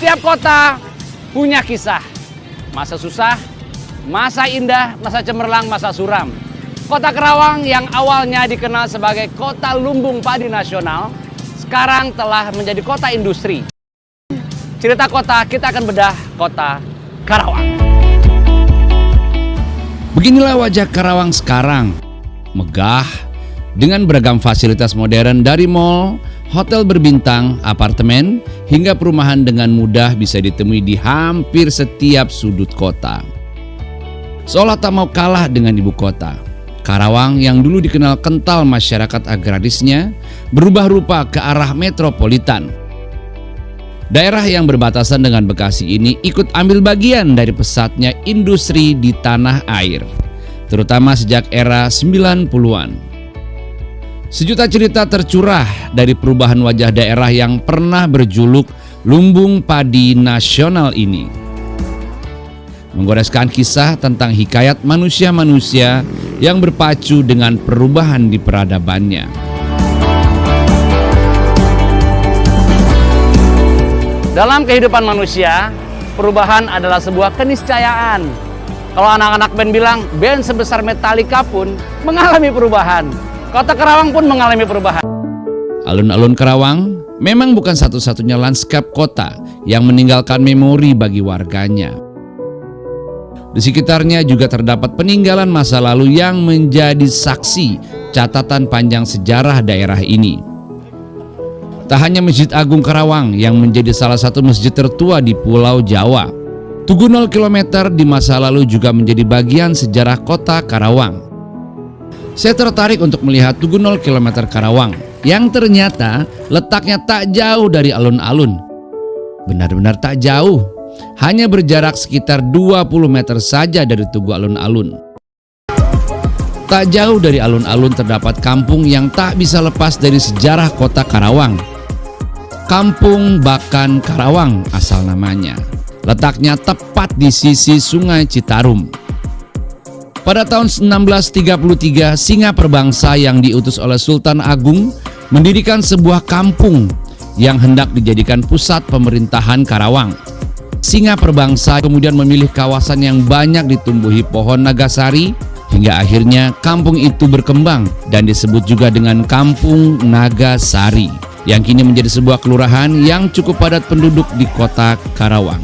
Setiap kota punya kisah. Masa susah, masa indah, masa cemerlang, masa suram. Kota Karawang yang awalnya dikenal sebagai kota lumbung padi nasional, sekarang telah menjadi kota industri. Cerita kota, kita akan bedah kota Karawang. Beginilah wajah Karawang sekarang. Megah, dengan beragam fasilitas modern dari mal, hotel berbintang, apartemen, hingga perumahan dengan mudah bisa ditemui di hampir setiap sudut kota. Seolah tak mau kalah dengan ibu kota, Karawang yang dulu dikenal kental masyarakat agrarisnya berubah rupa ke arah metropolitan. Daerah yang berbatasan dengan Bekasi ini ikut ambil bagian dari pesatnya industri di tanah air, terutama sejak era 90-an. Sejuta cerita tercurah dari perubahan wajah daerah yang pernah berjuluk lumbung padi nasional ini. Menggoreskan kisah tentang hikayat manusia-manusia yang berpacu dengan perubahan di peradabannya. Dalam kehidupan manusia, perubahan adalah sebuah keniscayaan. Kalau anak-anak band bilang, band sebesar Metallica pun mengalami perubahan. Kota Karawang pun mengalami perubahan. Alun-alun Karawang memang bukan satu-satunya lanskap kota yang meninggalkan memori bagi warganya. Di sekitarnya juga terdapat peninggalan masa lalu yang menjadi saksi catatan panjang sejarah daerah ini. Tak hanya Masjid Agung Karawang yang menjadi salah satu masjid tertua di Pulau Jawa, Tugu 0 km di masa lalu juga menjadi bagian sejarah kota Karawang. Saya tertarik untuk melihat Tugu 0 km Karawang yang ternyata letaknya tak jauh dari alun-alun. Benar-benar tak jauh, hanya berjarak sekitar 20 meter saja dari Tugu alun-alun. Tak jauh dari alun-alun terdapat kampung yang tak bisa lepas dari sejarah kota Karawang. Kampung Bakan Karawang asal namanya. Letaknya tepat di sisi Sungai Citarum. Pada tahun 1633, Singa Perbangsa yang diutus oleh Sultan Agung mendirikan sebuah kampung yang hendak dijadikan pusat pemerintahan Karawang. Singa Perbangsa kemudian memilih kawasan yang banyak ditumbuhi pohon nagasari hingga akhirnya kampung itu berkembang dan disebut juga dengan Kampung Nagasari yang kini menjadi sebuah kelurahan yang cukup padat penduduk di kota Karawang.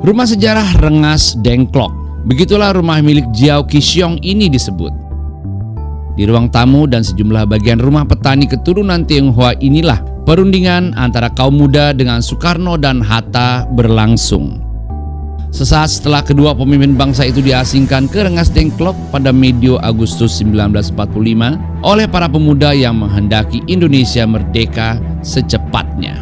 Rumah sejarah Rengas Dengklok, begitulah rumah milik Jiao Qixiong ini disebut. Di ruang tamu dan sejumlah bagian rumah petani keturunan Tionghoa inilah perundingan antara kaum muda dengan Soekarno dan Hatta berlangsung. Sesaat setelah kedua pemimpin bangsa itu diasingkan ke Rengas Dengklok pada medio Agustus 1945 oleh para pemuda yang menghendaki Indonesia merdeka secepatnya.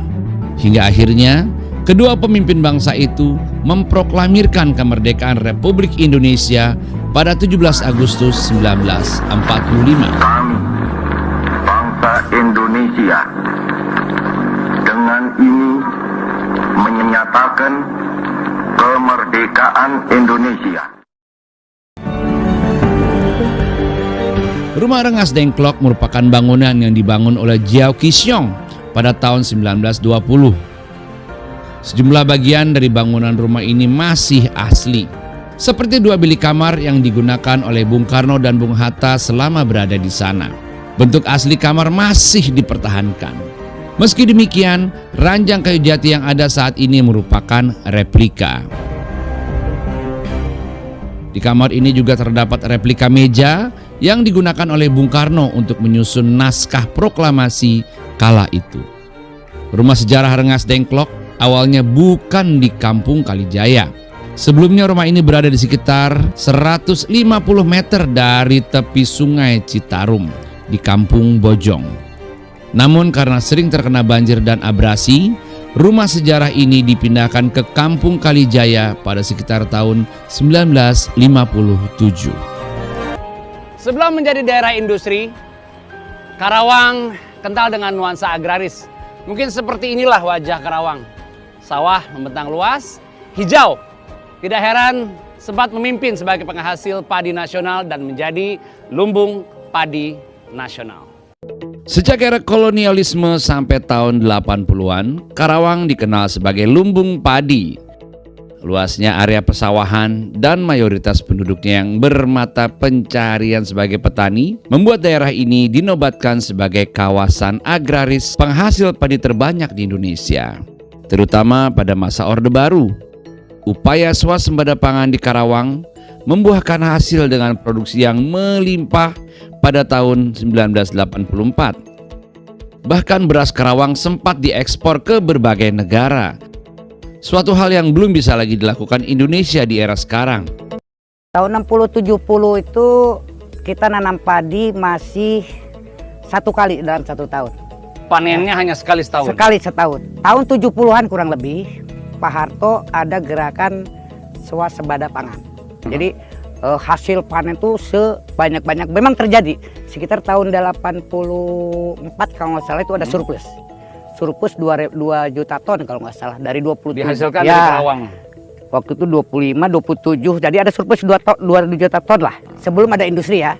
Hingga akhirnya kedua pemimpin bangsa itu memproklamirkan kemerdekaan Republik Indonesia pada 17 Agustus 1945. Kami, bangsa Indonesia, dengan ini menyatakan kemerdekaan Indonesia. Rumah Rengas Dengklok merupakan bangunan yang dibangun oleh Jiao Qixiong pada tahun 1920. Sejumlah bagian dari bangunan rumah ini masih asli, seperti dua bilik kamar yang digunakan oleh Bung Karno dan Bung Hatta selama berada di sana. Bentuk asli kamar masih dipertahankan. Meski demikian, ranjang kayu jati yang ada saat ini merupakan replika. Di kamar ini juga terdapat replika meja yang digunakan oleh Bung Karno untuk menyusun naskah proklamasi kala itu. Rumah sejarah Rengas Dengklok awalnya bukan di Kampung Kalijaya. Sebelumnya rumah ini berada di sekitar 150 meter dari tepi Sungai Citarum di Kampung Bojong. Namun karena sering terkena banjir dan abrasi, rumah sejarah ini dipindahkan ke Kampung Kalijaya pada sekitar tahun 1957. Sebelum menjadi daerah industri, Karawang kental dengan nuansa agraris. Mungkin seperti inilah wajah Karawang. Sawah membentang luas, hijau. Tidak heran sempat memimpin sebagai penghasil padi nasional dan menjadi lumbung padi nasional. Sejak era kolonialisme sampai tahun 80-an, Karawang dikenal sebagai lumbung padi. Luasnya area persawahan dan mayoritas penduduknya yang bermata pencarian sebagai petani membuat daerah ini dinobatkan sebagai kawasan agraris penghasil padi terbanyak di Indonesia. Terutama pada masa Orde Baru, upaya swasembada pangan di Karawang membuahkan hasil dengan produksi yang melimpah pada tahun 1984. Bahkan beras Karawang sempat diekspor ke berbagai negara. Suatu hal yang belum bisa lagi dilakukan Indonesia di era sekarang. Tahun 60-70 itu kita nanam padi masih 1 kali dalam 1 tahun. Panennya hanya sekali setahun? Sekali setahun. Tahun 70-an kurang lebih, Pak Harto ada gerakan swasembada pangan. Jadi hasil panen itu sebanyak-banyak memang terjadi. Sekitar tahun 84 kalau nggak salah itu ada surplus. Surplus 2 juta ton kalau nggak salah dari 27. Dihasilkan ya, dari Karawang. Waktu itu 25, 27. Jadi ada surplus 2 juta ton lah. Sebelum ada industri ya.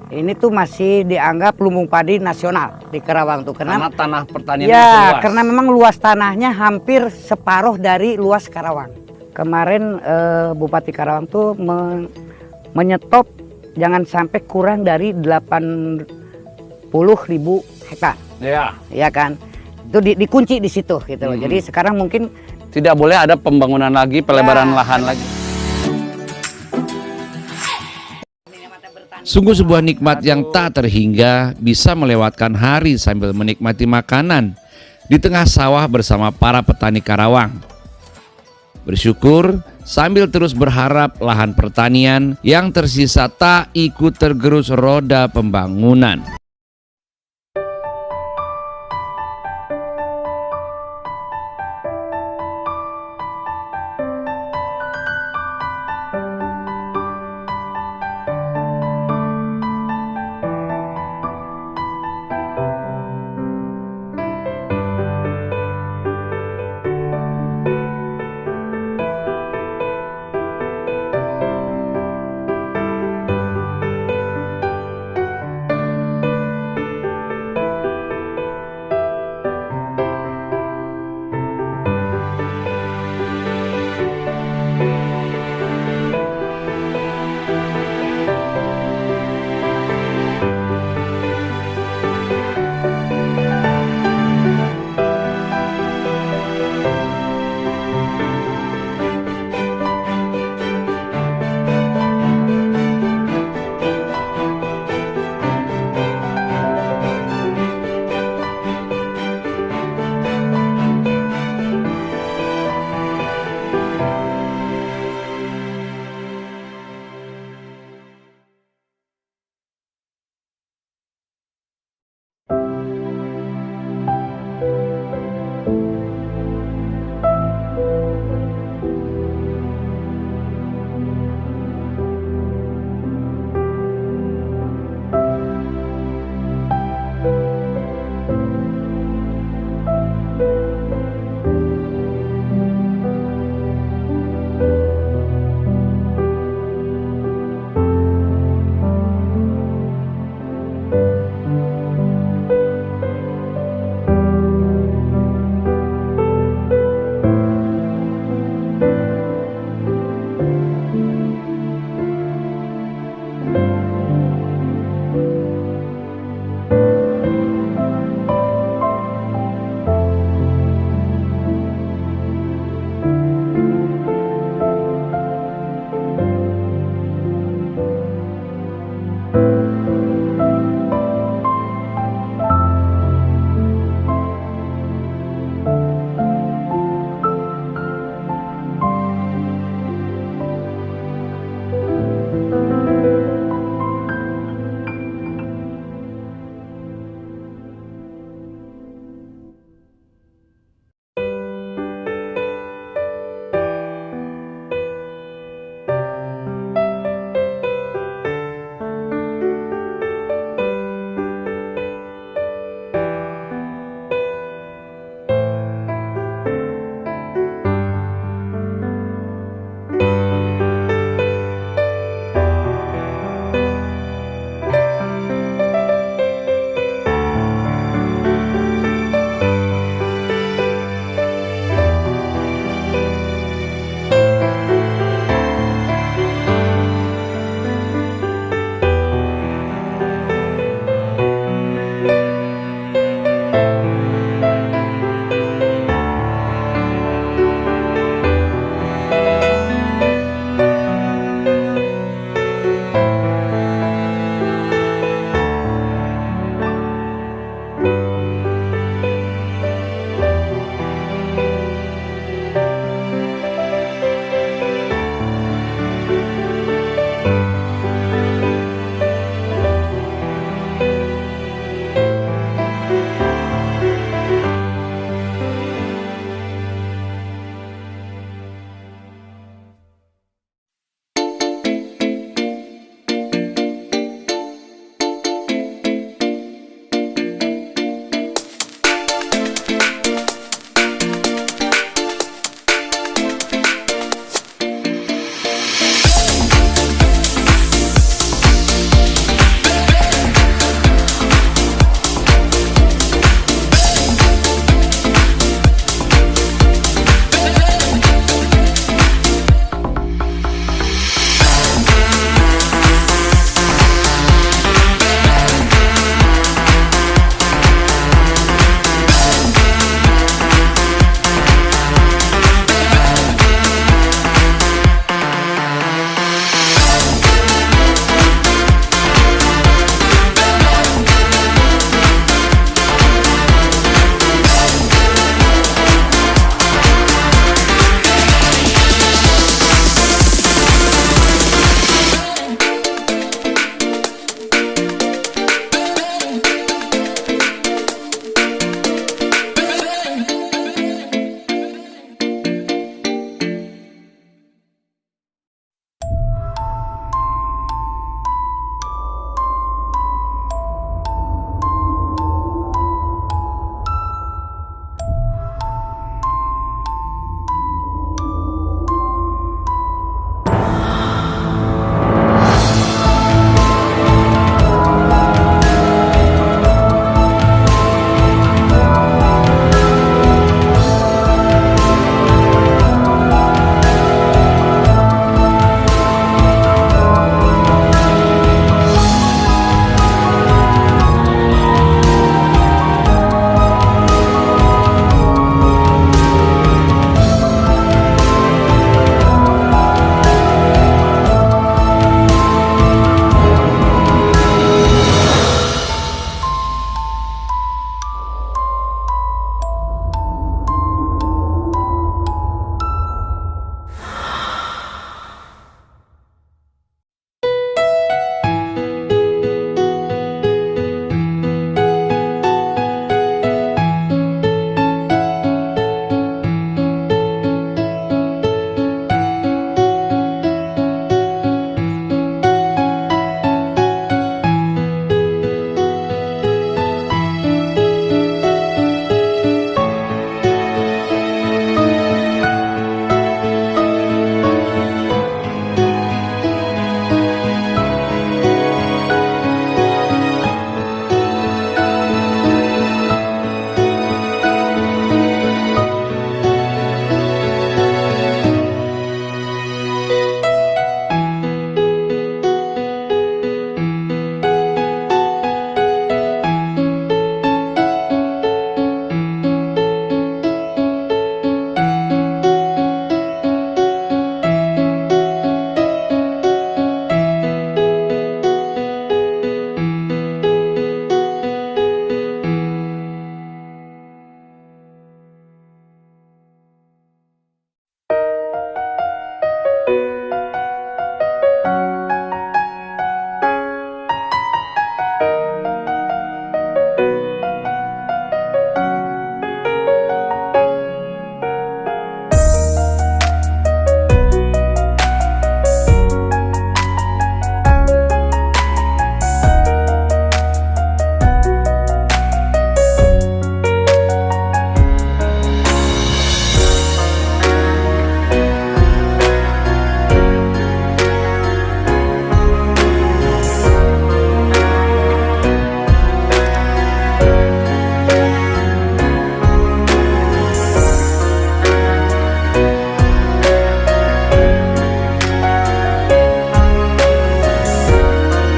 Ini tuh masih dianggap lumbung padi nasional di Karawang tuh Karena tanah pertanian ya, masih luas. karena memang luas tanahnya hampir separuh dari luas Karawang. Kemarin Bupati Karawang tuh menyetop jangan sampai kurang dari 80.000 hektar. Ya. Ya kan? Itu dikunci di situ gitu loh. Jadi sekarang mungkin Tidak boleh ada pembangunan lagi, pelebaran lahan lagi. Sungguh sebuah nikmat yang tak terhingga bisa melewatkan hari sambil menikmati makanan di tengah sawah bersama para petani Karawang. Bersyukur sambil terus berharap lahan pertanian yang tersisa tak ikut tergerus roda pembangunan.